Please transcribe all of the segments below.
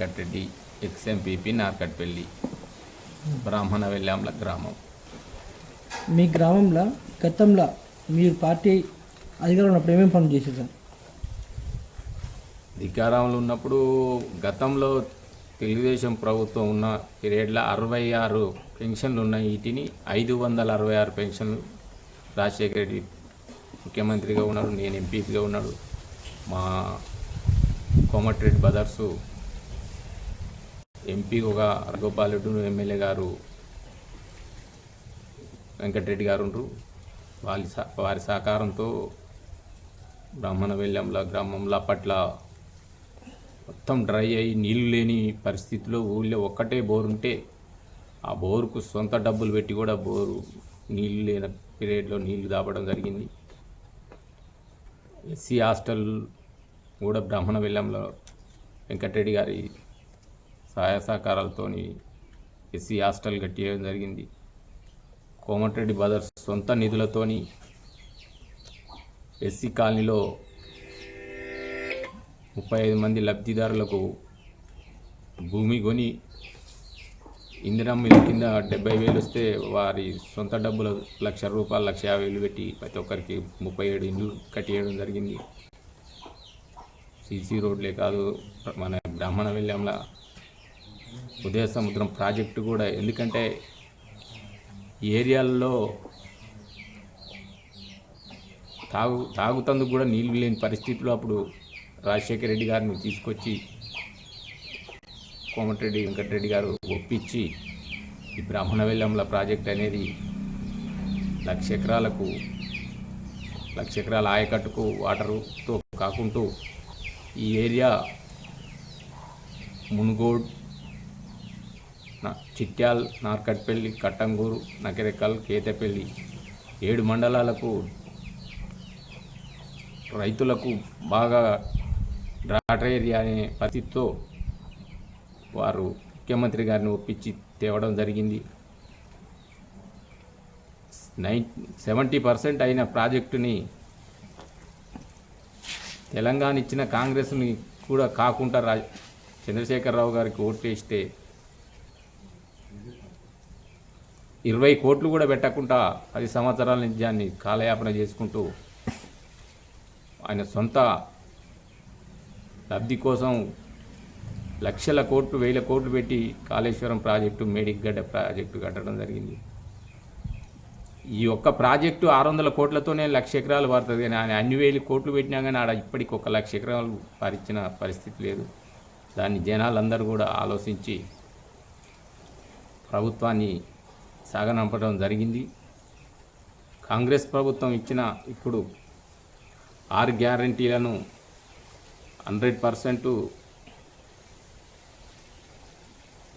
Venkatareddy ex-MPP Narketpally బ్రాహ్మణ వెల్లాంల గ్రామం. మీ గ్రామంలో గతంలో మీరు పార్టీ అధికారంలో ఉన్నప్పుడు ఏమేమి పనులు చేశారు సార్? అధికారంలో ఉన్నప్పుడు గతంలో తెలుగుదేశం ప్రభుత్వం ఉన్న పీరియడ్లో 66 పెన్షన్లు ఉన్నాయి. వీటిని 566 పెన్షన్లు రాజశేఖర రెడ్డి ముఖ్యమంత్రిగా ఉన్నాడు, నేను ఎంపీగా ఉన్నాడు, మా కోమటిరెడ్డి బ్రదర్సు ఎంపీ ఒక గోపాల్ రెడ్డి, ఎమ్మెల్యే గారు వెంకటరెడ్డి గారు ఉండరు. వారి సహకారంతో బ్రాహ్మణ వెల్లంల గ్రామంలో పట్ల మొత్తం డ్రై అయ్యి నీళ్లు లేని పరిస్థితిలో ఊళ్ళో ఒక్కటే బోరు ఉంటే ఆ బోరుకు సొంత డబ్బులు పెట్టి కూడా బోరు నీళ్ళు లేని పీరియడ్లో నీళ్లు దాపడం జరిగింది. ఎస్సీ హాస్టల్ కూడా బ్రాహ్మణ వెల్లంలో వెంకటరెడ్డి గారి సహాయ సహకారాలతో ఎస్సీ హాస్టల్ కట్టేయడం జరిగింది. కోమటిరెడ్డి బ్రదర్స్ సొంత నిధులతోని ఎస్సీ కాలనీలో 35 మంది లబ్ధిదారులకు భూమి కొని ఇందిరమ్మ ఇల్లు కింద 70,000 వస్తే వారి సొంత డబ్బులు ₹1,00,000 1,50,000 పెట్టి ప్రతి ఒక్కరికి 37 ఇండ్లు కట్టేయడం జరిగింది. సీసీ రోడ్లే కాదు, మన బ్రాహ్మణ వెల్లంల ఉదయ సముద్రం ప్రాజెక్టు కూడా, ఎందుకంటే ఈ ఏరియాల్లో తాగుతందుకు కూడా నీళ్ళు లేని పరిస్థితుల్లో అప్పుడు రాజశేఖర రెడ్డి గారిని తీసుకొచ్చి కోమటిరెడ్డి వెంకటరెడ్డి గారు ఒప్పించి ఈ బ్రాహ్మణ వెల్లంల ప్రాజెక్ట్ అనేది 1,00,000 ఎకరాల ఆయకట్టుకు వాటరుతో కాకుంటూ ఈ ఏరియా మునుగోడ్, చిట్యాల్, నార్కట్పల్లి, కట్టంగూరు, నకిరేకల్, కేతపల్లి 7 మండలాలకు రైతులకు బాగా డ్రాట్ ఏరియా అనే పరిస్థితితో వారు ముఖ్యమంత్రి గారిని ఒప్పించి తేవడం జరిగింది. 70% అయిన ప్రాజెక్టుని తెలంగాణ ఇచ్చిన కాంగ్రెస్ని కూడా కాకుండా చంద్రశేఖరరావు గారికి ఓట్లేస్తే 20 కోట్లు కూడా పెట్టకుండా 10 సంవత్సరాల నుంచి దాన్ని కాలయాపన చేసుకుంటూ ఆయన సొంత లబ్ధి కోసం లక్షల కోట్లు 1,000 కోట్లు పెట్టి కాళేశ్వరం ప్రాజెక్టు, మేడిగడ్డ ప్రాజెక్టు కట్టడం జరిగింది. ఈ ఒక్క ప్రాజెక్టు 600 కోట్లతోనే 1,00,000 ఎకరాలు పడుతుంది. కానీ ఆయన అన్ని 1,000 కోట్లు పెట్టినా కానీ ఆడ ఇప్పటికి 1,00,000 ఎకరాలు పరిచిన పరిస్థితి లేదు. దాన్ని జనాలందరూ కూడా ఆలోచించి ప్రభుత్వాన్ని సాగనంపడం జరిగింది. కాంగ్రెస్ ప్రభుత్వం ఇచ్చిన ఇప్పుడు 6 గ్యారంటీలను 100%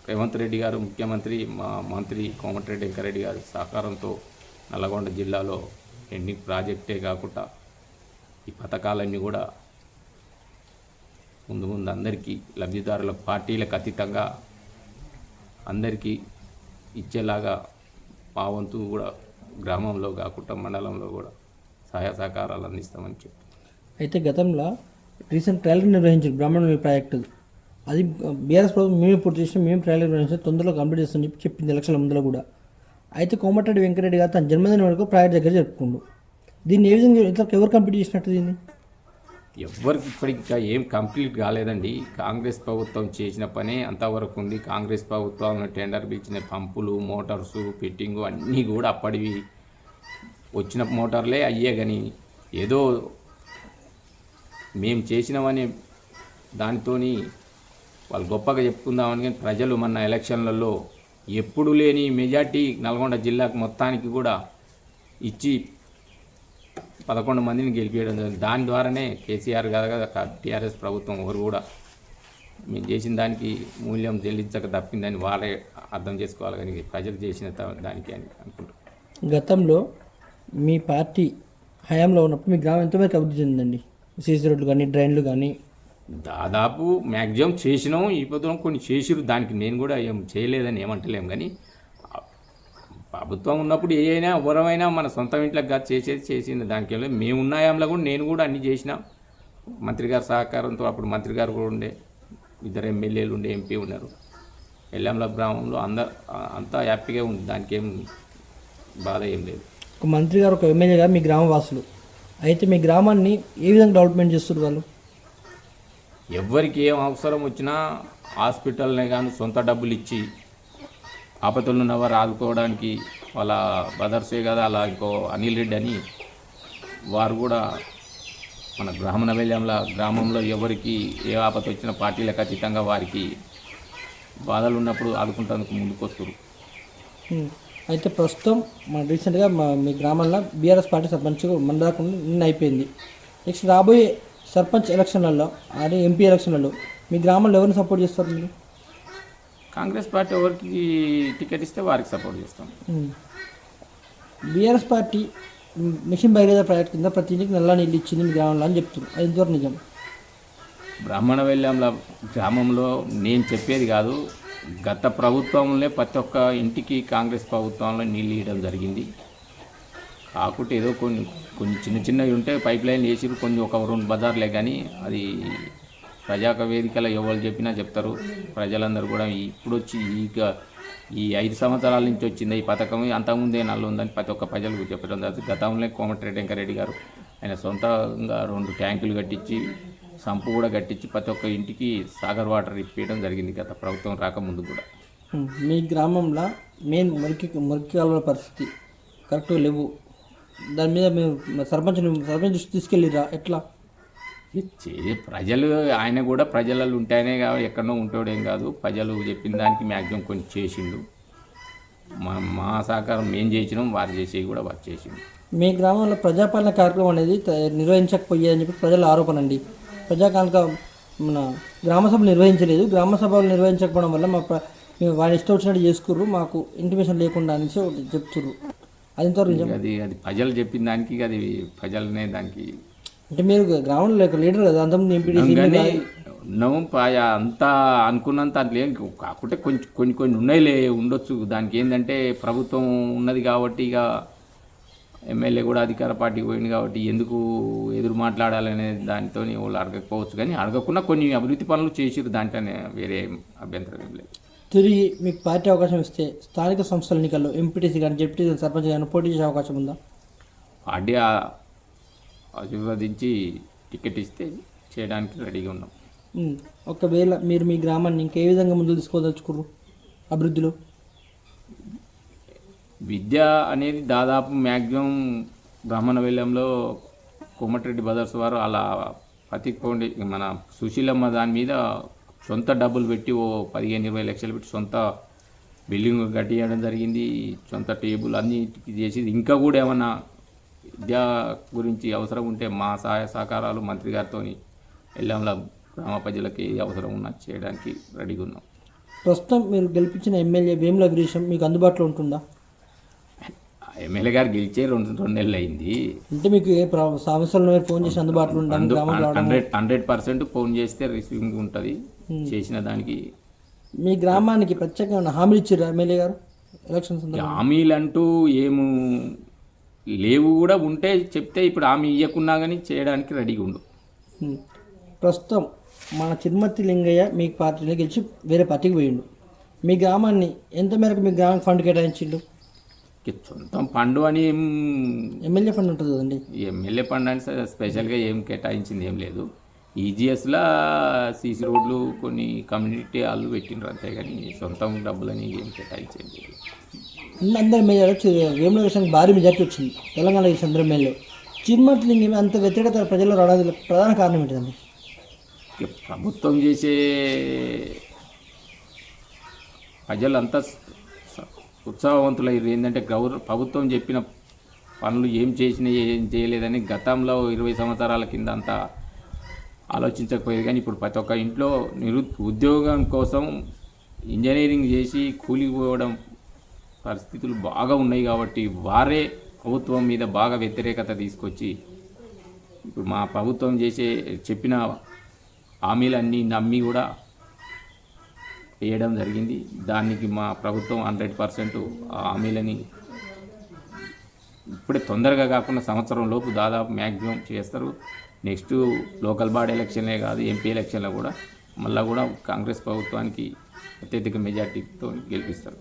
రేవంత్ రెడ్డి గారు ముఖ్యమంత్రి, మా మంత్రి కోమటిరెడ్డి వెంకరెడ్డి గారి సహకారంతో నల్లగొండ జిల్లాలో ఎండింగ్ ప్రాజెక్టే కాకుండా ఈ పథకాలన్నీ కూడా ముందు అందరికీ లబ్ధిదారుల పార్టీలకు అతీతంగా అందరికీ ఇచ్చేలాగా మా వంతు కూడా గ్రామంలో కాకుండా మండలంలో కూడా సహాయ సహకారాలు అందిస్తామని చెప్పి. అయితే గతంలో రీసెంట్ ట్రయల్ నిర్వహించారు బ్రాహ్మణ ప్రాజెక్టు. అది బీఆర్ఎస్ ప్రభుత్వం మేమే పూర్తి చేసి మేము ట్రయల్ నిర్వహించాం, తొందరలో కంప్లీట్ చేస్తామని చెప్పి చెప్పింది ఎలక్షన్ల ముందులో కూడా. అయితే కోమటిరెడ్డి వెంకరెడ్డి గారు తన జన్మదిన వరకు ప్రాజెక్ట్ దగ్గర జరుపుకుండు. దీన్ని ఏ విధంగా ఇంతకు ఎవరు కంప్లీట్ చేసినట్టు? దీన్ని ఎవరికి ఇప్పటికి ఏం కంప్లీట్ కాలేదండి. కాంగ్రెస్ ప్రభుత్వం చేసిన పనే అంతవరకు ఉంది. కాంగ్రెస్ ప్రభుత్వం టెండర్ పిలిచిన పంపులు, మోటార్సు, ఫిట్టింగు అన్నీ కూడా అప్పటివి వచ్చిన మోటార్లే అయ్యే. కానీ ఏదో మేము చేసినామని దానితోని వాళ్ళు గొప్పగా చెప్పుకుందామని, కానీ ప్రజలు మన ఎలక్షన్లలో ఎప్పుడు లేని మెజార్టీ నల్గొండ జిల్లాకు మొత్తానికి కూడా ఇచ్చి 11 మందిని గెలిపించడం జరిగింది. దాని ద్వారానే కేసీఆర్ కాదు టీఆర్ఎస్ ప్రభుత్వం ఎవరు కూడా మేము చేసిన దానికి మూల్యం చెల్లించక తప్పిందని వాళ్ళే అర్థం చేసుకోవాలి. కానీ ప్రజలు చేసిన దానికి అని అనుకుంటారు. గతంలో మీ పార్టీ హయాంలో ఉన్నప్పుడు మీ గ్రామం ఎంతవరకు అభివృద్ధి చెందిందండి? సీసీ రోడ్లు కానీ, డ్రైన్లు కానీ దాదాపు మ్యాక్సిమం చేసినాం. ఈ పొద్దున కొన్ని చేసిరు, దానికి నేను కూడా ఏం చేయలేదని ఏమంటలేం. కానీ ప్రభుత్వం ఉన్నప్పుడు ఏ అయినా ఎవరమైనా మన సొంత ఇంట్లోకి కాదు చేసింది. దానికి వెళ్ళి మేమున్న హయాంలో కూడా నేను కూడా అన్నీ చేసిన మంత్రి గారి సహకారంతో. అప్పుడు మంత్రి గారు కూడా ఉండే, 2 ఎమ్మెల్యేలు ఉండే ఎంపీ ఉన్నారు. ఎల్లంల గ్రామంలో అంతా హ్యాపీగా ఉంది, దానికి ఏం బాధ ఏం లేదు. ఒక మంత్రి గారు ఒక ఎమ్మెల్యే గారు మీ గ్రామ వాసులు, అయితే మీ గ్రామాన్ని ఏ విధంగా డెవలప్మెంట్ చేస్తారు వాళ్ళు? ఎవరికి ఏం అవసరం వచ్చినా హాస్పిటల్నే కానీ సొంత డబ్బులు ఇచ్చి ఆపత్తులు ఉన్నవారు ఆదుకోవడానికి వాళ్ళ బ్రదర్సే కదా, అలా ఇంకో అనిల్ రెడ్డి అని వారు కూడా మన బ్రాహ్మణ వెల్లంల గ్రామంలో ఎవరికి ఏ ఆపద వచ్చినా పార్టీలకు అతీతంగా వారికి బాధలు ఉన్నప్పుడు ఆదుకుంటేందుకు ముందుకు వస్తారు. అయితే ప్రస్తుతం మన రీసెంట్గా మీ గ్రామంలో బీఆర్ఎస్ పార్టీ సర్పంచ్ మండలకుండా నిన్న అయిపోయింది. నెక్స్ట్ రాబోయే సర్పంచ్ ఎలక్షన్లలో అదే ఎంపీ ఎలక్షన్లలో మీ గ్రామంలో ఎవరిని సపోర్ట్ చేస్తారు మీరు? కాంగ్రెస్ పార్టీ ఎవరికి టికెట్ ఇస్తే వారికి సపోర్ట్ చేస్తాం. BRS party mission Bhagiratha project కింద ప్రతి ఇంటికి నల్ల నీళ్ళు ఇచ్చింది మీ గ్రామంలో అని చెప్తున్నారు, అది ఎంతవరకు నిజం? బ్రాహ్మణ వెల్లంల గ్రామంలో నేను చెప్పేది కాదు, గత ప్రభుత్వంలో ప్రతి ఒక్క ఇంటికి కాంగ్రెస్ ప్రభుత్వంలో నీళ్ళు ఇవ్వడం జరిగింది. కాకుంటే ఏదో కొన్ని చిన్నవి ఉంటే పైప్ లైన్ వేసి కొన్ని ఒక 2 బజార్లే, కానీ అది ప్రజాక వేదికలో ఎవరు చెప్పినా చెప్తారు. ప్రజలందరూ కూడా ఇప్పుడు వచ్చి ఈ 5 సంవత్సరాల నుంచి వచ్చింది ఈ పథకం, అంతకుముందే నల్ల ఉందని ప్రతి ఒక్క ప్రజలకు చెప్పడం జరుగుతుంది. గతంలో కోమటిరెడ్డి వెంకరెడ్డి గారు ఆయన సొంతంగా 2 ట్యాంకులు కట్టించి సంపు కూడా కట్టించి ప్రతి ఒక్క ఇంటికి సాగర్ వాటర్ ఇప్పించడం జరిగింది గత ప్రభుత్వం రాకముందు కూడా. మీ గ్రామంలో మెయిన్ మురికి కాలువల పరిస్థితి కరెక్ట్గా లేవు, దాని మీద మీరు సర్పంచ్ దృష్టి తీసుకెళ్ళిరా ఎట్లా? ప్రజలు ఆయన కూడా ప్రజలలో ఉంటేనే కాదు, ఎక్కడో ఉంటాడేం కాదు, ప్రజలు చెప్పిన దానికి మ్యాక్సిమం కొంచెం చేసిండు. మా సహకారం మేము చేసినాం, వారు చేసేవి కూడా వారు చేసిండు. మీ గ్రామంలో ప్రజాపాలన కార్యక్రమం అనేది నిర్వహించకపోయాయని చెప్పి ప్రజల ఆరోపణ అండి. మన గ్రామ సభలు నిర్వహించలేదు, గ్రామ సభలు నిర్వహించకపోవడం వల్ల మేము వారి ఇష్టం వచ్చినట్టు చేసుకుర్రు, మాకు ఇంటిమేషన్ లేకుండా అనేసి ఒకటి చెప్తుర్రు, అది ఎంతవరకు నిజం? అది ప్రజలు చెప్పిన దానికి అది ప్రజలనే దానికి అంటే మీరు గ్రామంలో లీడర్ కదా, అంతకుముందు ఉన్నాము అంతా అనుకున్నంత లేదు, కాకుంటే కొన్ని ఉన్నాయిలే ఉండొచ్చు. దానికి ఏంటంటే ప్రభుత్వం ఉన్నది కాబట్టి ఇక ఎమ్మెల్యే కూడా అధికార పార్టీకి పోయింది కాబట్టి ఎందుకు ఎదురు మాట్లాడాలనే దానితో వాళ్ళు అడగకపోవచ్చు, కానీ అడగకుండా కొన్ని అభివృద్ధి పనులు చేసిరు, దాంట్లోనే వేరే అభ్యంతరం ఏం లేదు. తిరిగి మీకు పార్టీ అవకాశం ఇస్తే స్థానిక సంస్థల ఎన్నికల్లో ఎంపీటీసీ కానీ జెడ్పీటీసీ సర్పంచ్ కానీ పోటీ చేసే అవకాశం ఉందా? పార్టీ ఆశీర్వదించి టికెట్ ఇస్తే చేయడానికి రెడీగా ఉన్నాం. ఒకవేళ మీరు మీ గ్రామాన్ని ఇంకే విధంగా ముందుకు తీసుకోదలుచుకున్నారు అభివృద్ధిలో? విద్య అనేది దాదాపు మ్యాక్సిమం బ్రాహ్మణ వెల్లంలో కోమటిరెడ్డి బ్రదర్స్ వారు అలా మన సుశీలమ్మ దాని మీద సొంత డబ్బులు పెట్టి 15-20 లక్షలు పెట్టి సొంత బిల్డింగ్ కట్టించడం జరిగింది, సొంత టేబుల్ అన్నిటికీ చేసి, ఇంకా కూడా ఏమన్నా విద్యా గురించి అవసరం ఉంటే మా సహాయ సహకారాలు మంత్రి గారితో ఎల్లంల గ్రామ ప్రజలకి అవసరం ఉన్నా చేయడానికి రెడీగా ఉన్నాం. ప్రస్తుతం మీరు గెలిపించిన ఎమ్మెల్యే వేముల వీరేశం మీకు అందుబాటులో ఉంటుందా? ఎమ్మెల్యే గారు గెలిచే 2 నెలలు అయింది. అంటే మీకు ఏ సమస్యలు ఫోన్ చేసి అందుబాటులో ఉంటాను? 100% ఫోన్ చేస్తే రిసీవింగ్ ఉంటుంది చేసిన దానికి. మీ గ్రామానికి ప్రత్యేకమైన హామీలు ఇచ్చారు ఎమ్మెల్యే గారు ఎలక్షన్స్? హామీలు అంటూ ఏము లేవు, కూడా ఉంటే చెప్తే ఇప్పుడు హామీ ఇవ్వకున్నా కానీ చేయడానికి రెడీగా ఉండు. ప్రస్తుతం మన చిరుమర్తి లింగయ్య మీ పార్టీలో గెలిచి వేరే పార్టీకి పోయిండు, మీ గ్రామాన్ని ఎంత మేరకు మీ గ్రామానికి ఫండ్ కేటాయించిండు? సొంతం ఫండ్ అని ఎమ్మెల్యే ఫండ్ ఉంటుంది కదండి, ఎమ్మెల్యే ఫండ్ అని స్పెషల్గా ఏం కేటాయించింది ఏం లేదు. ఈజీఎస్లో సీసీ రోడ్లు కొన్ని కమ్యూనిటీ వాళ్ళు పెట్టిండ్రు అంతే, కానీ సొంతం డబ్బులని ఏం కేటాయించేది. అందరి ఎమ్మెల్యేలో వేముల వీరేశానికి భారీ మెజార్టీ వచ్చింది తెలంగాణ అందరి ఎమ్మెల్యేలో. చిరుమర్తి లింగయ్య అంత వ్యతిరేకత ప్రజల్లో రావడానికి ప్రధాన కారణం ఏంటిదండి? ప్రభుత్వం చేసే ప్రజలంతా ఉత్సాహవంతులయ్యారు. ఏంటంటే ప్రభుత్వం చెప్పిన పనులు ఏం చేసినా ఏం చేయలేదని గతంలో 20 సంవత్సరాల కింద అంతా ఆలోచించకపోయేది, కానీ ఇప్పుడు ప్రతి ఒక్క ఇంట్లో ఉద్యోగం కోసం ఇంజనీరింగ్ చేసి కూలిపోవడం పరిస్థితులు బాగా ఉన్నాయి కాబట్టి వారే ప్రభుత్వం మీద బాగా వ్యతిరేకత తీసుకొచ్చి ఇప్పుడు మా ప్రభుత్వం చెప్పిన హామీలన్నీ నమ్మి కూడా వేయడం జరిగింది. దానికి మా ప్రభుత్వం 100% ఆ హామీలని ఇప్పుడే తొందరగా కాకుండా సంవత్సరం లోపు దాదాపు మ్యాక్సిమం చేస్తారు. నెక్స్ట్ లోకల్ బాడీ ఎలక్షన్లే కాదు ఎంపీ ఎలక్షన్లో కూడా మళ్ళా కూడా కాంగ్రెస్ ప్రభుత్వానికి అత్యధిక మెజార్టీతో గెలిపిస్తారు.